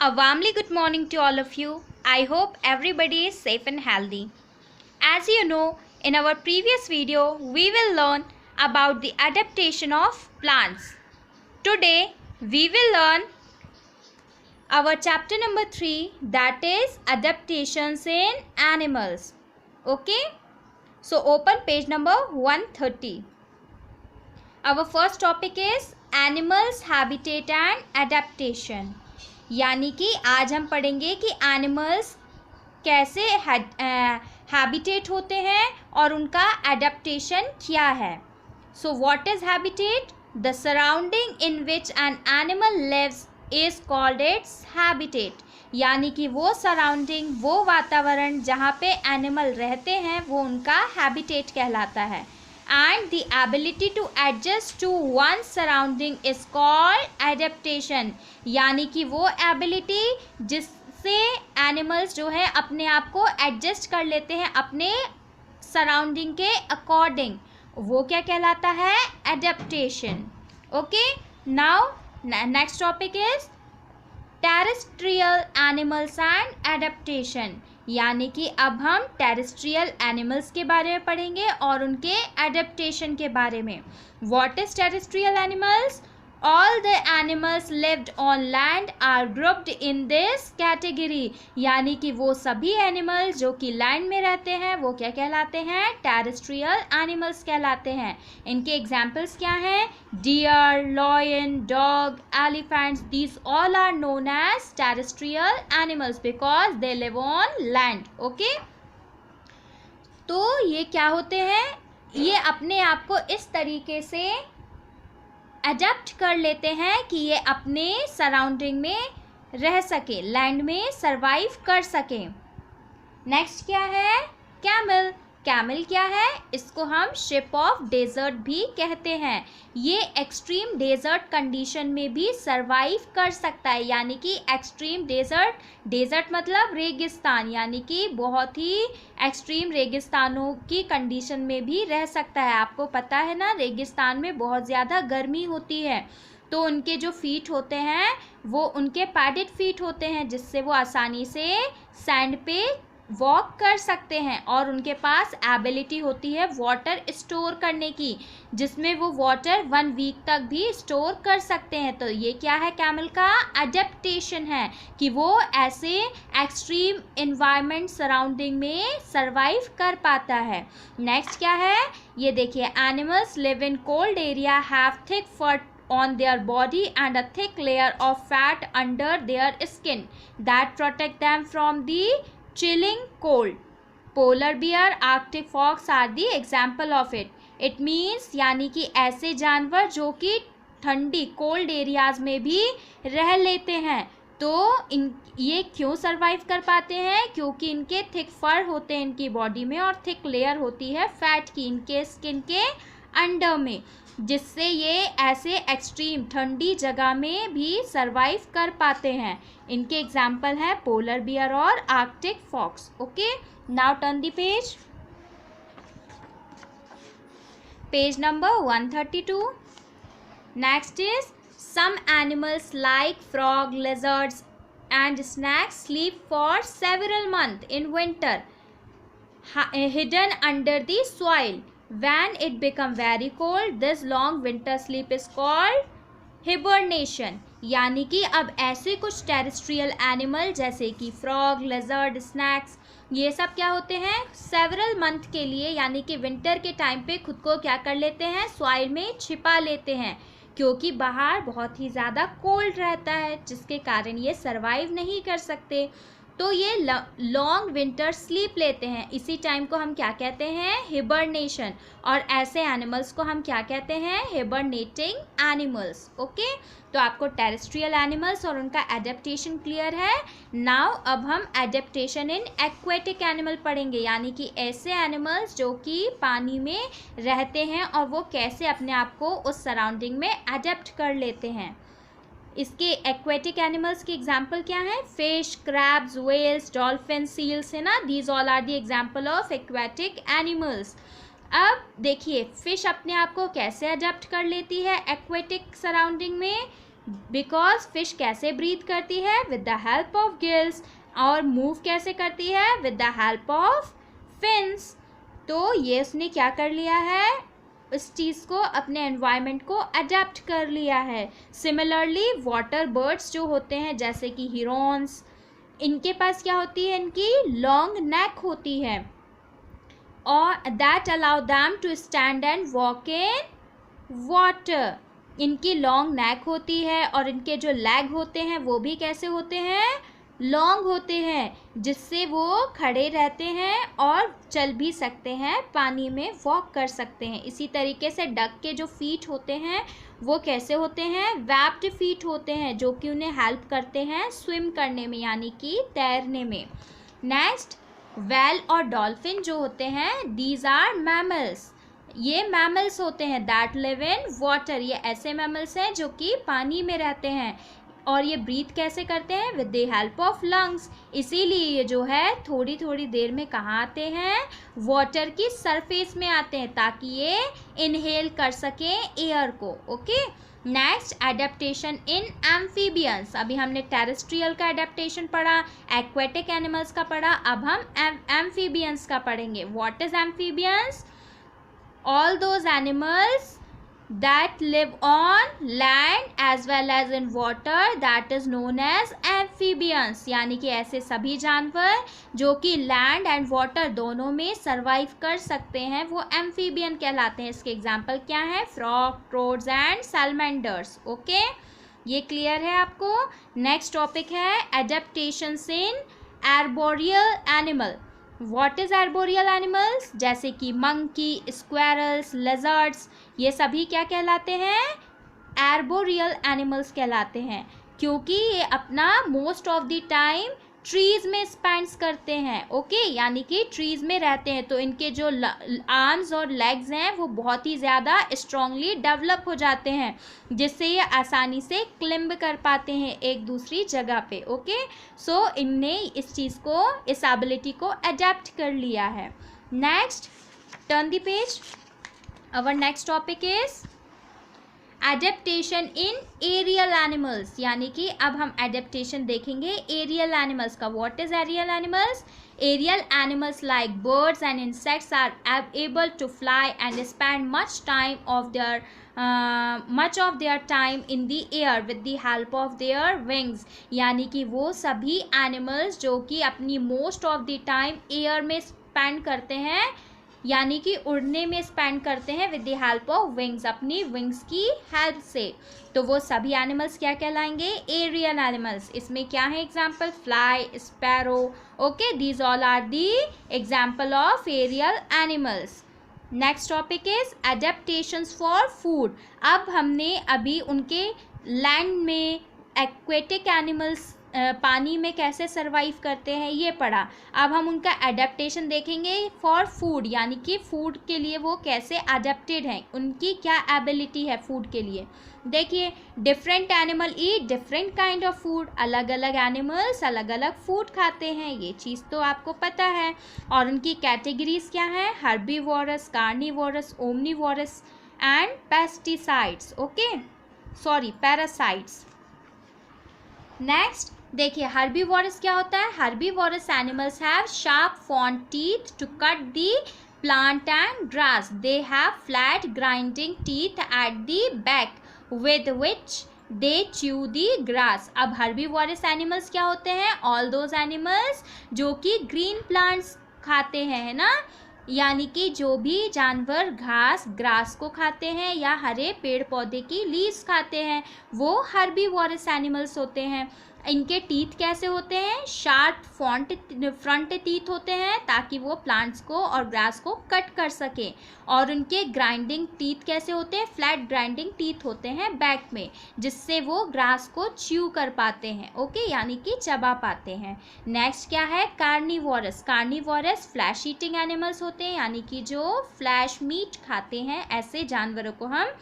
A warmly good morning to all of you. I hope everybody is safe and healthy. As you know, in our previous video, we will learn about the adaptation of plants. Today, we will learn our chapter number 3, that is adaptations in animals. Okay? So, open page number 130. Our first topic is animals, habitat and adaptation. यानी कि आज हम पढ़ेंगे कि animals कैसे habitat होते हैं और उनका एडेप्टेशन क्या है. So what is habitat? The surrounding in which an animal lives is called its habitat. यानी कि वो सराउंडिंग, वो वातावरण जहाँ पे एनिमल रहते हैं वो उनका हैबिटेट कहलाता है. And the ability to adjust to one's surrounding is called adaptation. यानी कि वो ability जिससे animals जो है अपने आप को adjust कर लेते हैं अपने surrounding के according, वो क्या कहलाता है? Adaptation. Okay, now next topic is terrestrial animals and adaptation. यानी कि अब हम टेरेस्ट्रियल एनिमल्स के बारे में पढ़ेंगे और उनके एडेप्टेशन के बारे में. What is terrestrial animals? All the animals lived on land are grouped in this category. यानी कि वो सभी एनिमल्स जो कि लैंड में रहते हैं वो क्या कहलाते हैं? टेरेस्ट्रियल एनिमल्स कहलाते हैं. इनके एग्जाम्पल्स क्या हैं? Deer, lion, dog, elephants, these all are known as terrestrial animals because they live on land. Okay, तो ये क्या होते हैं? ये अपने आप को इस तरीके से अडेप्ट कर लेते हैं कि ये अपने सराउंडिंग में रह सके, लैंड में सरवाइव कर सके. नेक्स्ट क्या है? कैमल. कैमल क्या है? इसको हम शिप ऑफ डेजर्ट भी कहते हैं. ये एक्सट्रीम डेजर्ट कंडीशन में भी सरवाइव कर सकता है. यानी कि एक्सट्रीम डेजर्ट, डेजर्ट मतलब रेगिस्तान, यानी कि बहुत ही एक्सट्रीम रेगिस्तानों की कंडीशन में भी रह सकता है. आपको पता है ना, रेगिस्तान में बहुत ज़्यादा गर्मी होती है, तो उनके जो फीट होते हैं वो उनके पैडेड फीट होते हैं जिससे वो आसानी से सैंड पे वॉक कर सकते हैं. और उनके पास एबिलिटी होती है वाटर स्टोर करने की, जिसमें वो वाटर 1 वीक तक भी स्टोर कर सकते हैं. तो ये क्या है? कैमल का अडेप्टेशन है कि वो ऐसे एक्सट्रीम एनवायरनमेंट सराउंडिंग में सरवाइव कर पाता है. नेक्स्ट क्या है? ये देखिए, animals live in cold area, have thick fur on their body and a thick layer of fat under their skin that protect them from the chilling cold. Polar bear, Arctic fox are the example of it. It means यानी कि ऐसे जानवर जो कि ठंडी cold areas में भी रह लेते हैं. तो ये क्यों सरवाइव कर पाते हैं? क्योंकि इनके थिक फर होते हैं इनकी बॉडी में और थिक लेयर होती है फैट की इनके स्किन के अंडर में, जिससे ये ऐसे एक्सट्रीम ठंडी जगह में भी सरवाइव कर पाते हैं. इनके एग्जाम्पल हैं पोलर बियर और Arctic fox. Okay, now turn the page. Page number 132. Next is some animals like frog, lizards and snakes sleep for several month in winter hidden under the soil. When it become very cold, this long winter sleep is called hibernation. यानी कि अब ऐसे कुछ terrestrial animal जैसे कि frog, लेजर्ड, snacks, ये सब क्या होते हैं? सेवरल मंथ के लिए यानी कि विंटर के टाइम पे खुद को क्या कर लेते हैं? सॉइल में छिपा लेते हैं, क्योंकि बाहर बहुत ही ज़्यादा कोल्ड रहता है जिसके कारण ये सरवाइव नहीं कर सकते. तो ये लॉन्ग विंटर स्लीप लेते हैं. इसी टाइम को हम क्या कहते हैं? हिबरनेशन. और ऐसे एनिमल्स को हम क्या कहते हैं? हिबरनेटिंग एनिमल्स. ओके, तो आपको टेरेस्ट्रियल एनिमल्स और उनका एडेप्टेशन क्लियर है. नाउ अब हम एडेप्टेशन इन एक्वेटिक एनिमल पढ़ेंगे, यानी कि ऐसे एनिमल्स जो कि पानी में रहते हैं और वो कैसे अपने आप को उस सराउंडिंग में एडेप्ट कर लेते हैं. इसके एक्वेटिक एनिमल्स की एग्जाम्पल क्या है? Fish, crabs, whales, dolphin, seals है ना. These all are the example of aquatic animals. अब देखिए, फिश अपने आप को कैसे अडेप्ट कर लेती है एक्वेटिक सराउंडिंग में? बिकॉज फिश कैसे ब्रीथ करती है, with the help of gills, और मूव कैसे करती है, with the help of fins. तो ये उसने क्या कर लिया है, इस चीज़ को, अपने एनवायरनमेंट को अडेप्ट कर लिया है। सिमिलरली वाटर बर्ड्स जो होते हैं जैसे कि हिरॉन्स, इनके पास क्या होती है, इनकी लॉन्ग नेक होती है, और that allow them to stand and walk in water. इनकी लॉन्ग नेक होती है और इनके जो लेग होते हैं वो भी कैसे होते हैं, लॉन्ग होते हैं, जिससे वो खड़े रहते हैं और चल भी सकते हैं, पानी में वॉक कर सकते हैं। इसी तरीके से डक के जो फीट होते हैं वो कैसे होते हैं, वेब्ड फीट होते हैं, जो कि उन्हें हेल्प करते हैं स्विम करने में, यानी कि तैरने में। नेक्स्ट, व्हेल और डॉल्फिन जो होते हैं, दीज आर मैमल्स। ये मैमल्स होते हैं दैट लिव इन वाटर। ये ऐसे मैमल्स हैं जो कि पानी में रहते हैं, और ये ब्रीथ कैसे करते हैं, with the help of lungs. इसीलिए ये जो है थोड़ी थोड़ी देर में कहाँ आते हैं, वाटर की सरफेस में आते हैं, ताकि ये इनहेल कर सकें एयर को। Okay, next, adaptation in amphibians. अभी हमने टेरेस्ट्रियल का एडेप्टेशन पढ़ा, एक्वेटिक एनिमल्स का पढ़ा, अब हम एम्फीबियंस का पढ़ेंगे। What is amphibians? All those animals that live on land as well as in water, that is known as amphibians। यानी कि ऐसे सभी जानवर जो कि लैंड एंड वाटर दोनों में सर्वाइव कर सकते हैं, वो एम्फीबियन कहलाते हैं। इसके एग्जाम्पल क्या है, frog, toads and salamanders. Okay, ये क्लियर है आपको। नेक्स्ट टॉपिक है adaptations in arboreal animal. What is arboreal animals? जैसे कि मंकी, स्क्वेरल्स, लेजर्ड्स, ये सभी क्या कहलाते हैं, आर्बोरियल एनिमल्स कहलाते हैं, क्योंकि ये अपना most of the time trees में स्पेंड्स करते हैं। ओके, यानी कि ट्रीज में रहते हैं, तो इनके जो आर्म्स और लेग्स हैं वो बहुत ही ज़्यादा स्ट्रांगली डेवलप हो जाते हैं, जिससे ये आसानी से क्लिम्ब कर पाते हैं एक दूसरी जगह पे। ओके, सो इनने इस चीज़ को, इस एबिलिटी को अडेप्ट कर लिया है। Next, turn the page. Our next topic is adaptation in aerial animals. यानी कि अब हम एडेप्टेशन देखेंगे एरियल एनिमल्स का। What is aerial animals? Aerial animals like birds and insects are able to fly and spend much of their time in the air with the help of their wings। यानी कि वो सभी animals जो कि अपनी most of the time air में spend करते हैं, यानी कि उड़ने में स्पेंड करते हैं with the help of wings, अपनी विंग्स की हेल्प से, तो वो सभी एनिमल्स क्या कहलाएंगे, एरियल एनिमल्स। इसमें क्या है example, fly, sparrow. Okay, these all are the example of aerial animals. Next topic is adaptations for food. अब हमने अभी उनके लैंड में एक्वेटिक एनिमल्स पानी में कैसे सरवाइव करते हैं ये पढ़ा। अब हम उनका एडेप्टेशन देखेंगे फॉर फूड, यानी कि फूड के लिए वो कैसे एडेप्टेड हैं, उनकी क्या एबिलिटी है फूड के लिए। देखिए, different animal eat different kind of food. अलग अलग एनिमल्स अलग अलग फूड खाते हैं, ये चीज़ तो आपको पता है। और उनकी कैटेगरीज क्या है, herbivorous, carnivorous, omnivorous and pesticides. Okay, sorry, parasites. Next देखिए, हर्बीवोरस क्या होता है। Herbivorous animals have sharp front teeth to cut the plant and grass. They have flat grinding teeth at the back with which they chew the grass. अब herbivorous animals क्या होते हैं, all those animals जो कि green plants खाते हैं, है ना, यानी कि जो भी जानवर घास, ग्रास को खाते हैं या हरे पेड़ पौधे की लीव्स खाते हैं, वो हर्बीवोरस एनिमल्स होते हैं। इनके टीथ कैसे होते हैं, शार्प फ्रंट टीथ होते हैं, ताकि वो प्लांट्स को और ग्रास को कट कर सकें। और उनके ग्राइंडिंग टीथ कैसे होते हैं, फ्लैट ग्राइंडिंग टीथ होते हैं बैक में, जिससे वो ग्रास को च्यू कर पाते हैं। ओके, यानी कि चबा पाते हैं। नेक्स्ट क्या है, carnivorous. Carnivorous flesh eating animals होते हैं, यानी कि जो फ्लैश मीट खाते हैं, ऐसे जानवरों को हम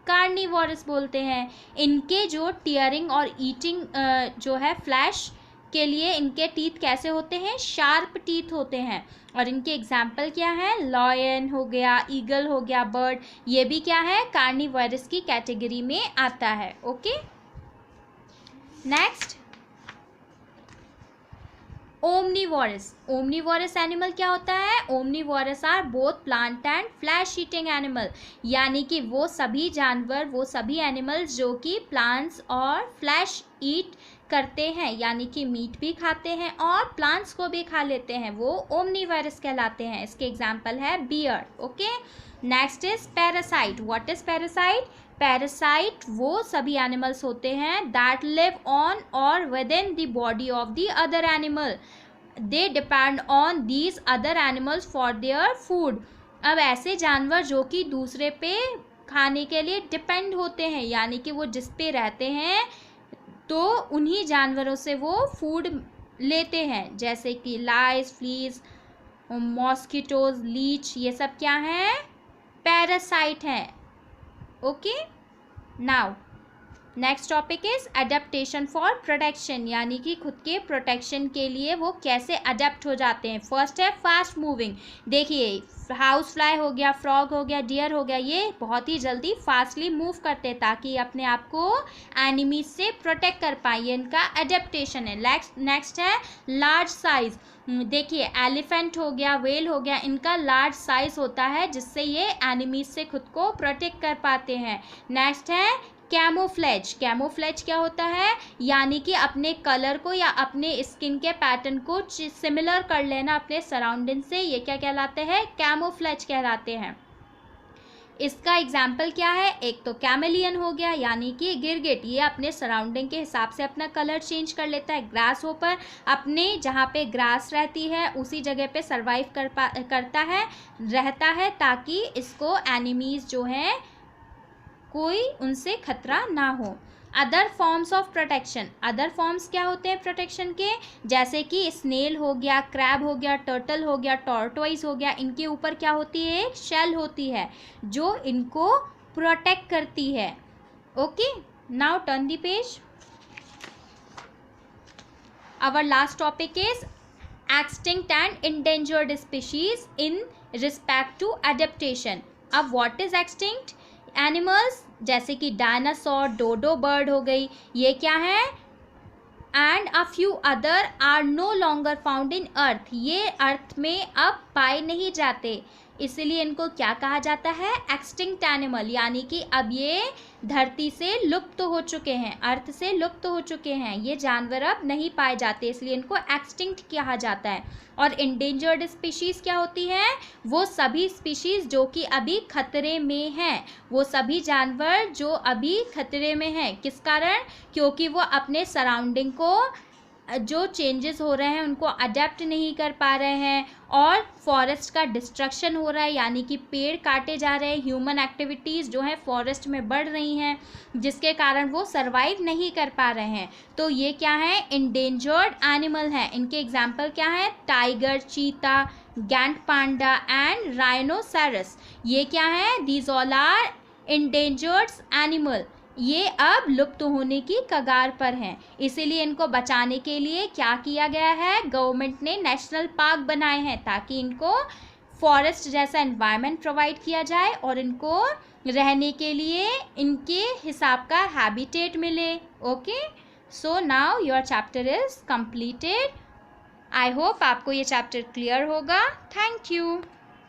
कार्निवोरस बोलते हैं। इनके जो टीयरिंग और ईटिंग जो है फ्लैश के लिए, इनके टीथ कैसे होते हैं, शार्प टीथ होते हैं। और इनके एग्जाम्पल क्या है, लॉयन हो गया, ईगल हो गया, बर्ड, ये भी क्या है, कार्निवोरस की कैटेगरी में आता है। Okay, next, omnivorous. Omnivorous animal क्या होता है? Omnivorous are both plant and flesh eating animal, यानी कि वो सभी जानवर, वो सभी एनिमल्स जो कि प्लांट्स और फ्लैश ईट करते हैं, यानी कि मीट भी खाते हैं और प्लांट्स को भी खा लेते हैं, वो ओमनीवोरस कहलाते हैं। इसके एग्जाम्पल है bear. Okay, next is parasite. What is parasite? Parasite वो सभी एनिमल्स होते हैं दैट लिव ऑन और within the body of the other animal, they depend on these other animals for their food. अब ऐसे जानवर जो कि दूसरे पे खाने के लिए डिपेंड होते हैं, यानी कि वो जिस पे रहते हैं तो उन्हीं जानवरों से वो फूड लेते हैं, जैसे कि लाइस, फ्लीज, मॉस्किटोज, लीच, ये सब क्या हैं? पैरासाइट हैं। Okay, now next topic is adaptation for protection, यानी कि खुद के प्रोटेक्शन के लिए वो कैसे अडेप्ट हो जाते हैं। फर्स्ट है फास्ट मूविंग। देखिए, हाउस फ्लाई हो गया, फ्रॉग हो गया, डियर हो गया, ये बहुत ही जल्दी फास्टली मूव करते हैं ताकि अपने आप को एनिमीज से प्रोटेक्ट कर पाए, ये इनका अडेप्टेशन है। नेक्स्ट है लार्ज साइज। देखिए, एलिफेंट हो गया, व्हेल हो गया, इनका लार्ज साइज होता है जिससे ये एनिमीज से खुद को प्रोटेक्ट कर पाते हैं। नेक्स्ट है कैमोफ्लेज। कैमोफ्लेज क्या होता है? यानी कि अपने कलर को या अपने स्किन के पैटर्न को सिमिलर कर लेना अपने सराउंडिंग से, ये क्या कहलाते हैं? कैमोफ्लेज कहलाते हैं। इसका एग्जाम्पल क्या है? एक तो कैमेलियन हो गया, यानी कि गिरगिट, ये अपने सराउंडिंग के हिसाब से अपना कलर चेंज कर लेता है। ग्रास होपर, अपने जहाँ पे ग्रास रहती है उसी जगह पे सरवाइव रहता है ताकि इसको एनिमीज जो हैं कोई उनसे खतरा ना हो। Other forms of protection. Other forms क्या होते हैं प्रोटेक्शन के? जैसे कि स्नेल हो गया, क्रैब हो गया, टर्टल हो गया, टॉर्टोइज हो गया, इनके ऊपर क्या होती है? एक शेल होती है जो इनको प्रोटेक्ट करती है। Okay, now turn the page. Our last topic is extinct and endangered species in respect to adaptation. अब व्हाट इज एक्सटिंक्ट? एनिमल्स जैसे कि डायनासोर, डोडो बर्ड हो गई, ये क्या है? And a few other are no longer found in earth, ये earth में अब पाए नहीं जाते, इसलिए इनको क्या कहा जाता है? एक्सटिंक्ट एनिमल, यानी कि अब ये धरती से लुप्त हो चुके हैं, अर्थ से लुप्त हो चुके हैं, ये जानवर अब नहीं पाए जाते, इसलिए इनको एक्सटिंक्ट कहा जाता है। और इंडेंजर्ड स्पीशीज़ क्या होती हैं? वो सभी स्पीशीज़ जो कि अभी खतरे में हैं, वो सभी जानवर जो अभी खतरे में हैं। किस कारण? क्योंकि वो अपने सराउंडिंग को जो चेंजेस हो रहे हैं उनको अडेप्ट नहीं कर पा रहे हैं और फॉरेस्ट का डिस्ट्रक्शन हो रहा है, यानी कि पेड़ काटे जा रहे हैं, ह्यूमन एक्टिविटीज़ जो है फॉरेस्ट में बढ़ रही हैं जिसके कारण वो सरवाइव नहीं कर पा रहे हैं। तो ये क्या है? इंडेंजर्ड एनिमल हैं। इनके एग्जाम्पल क्या है? टाइगर, चीता, गैंट पांडा एंड राइनोसेरस, ये क्या है? These all are endangered animal, ये अब लुप्त होने की कगार पर हैं, इसीलिए इनको बचाने के लिए क्या किया गया है? गवर्नमेंट ने नेशनल पार्क बनाए हैं ताकि इनको फॉरेस्ट जैसा एनवायरनमेंट प्रोवाइड किया जाए और इनको रहने के लिए इनके हिसाब का हैबिटेट मिले। Okay, so now your chapter is completed. I hope आपको ये चैप्टर क्लियर होगा। Thank you.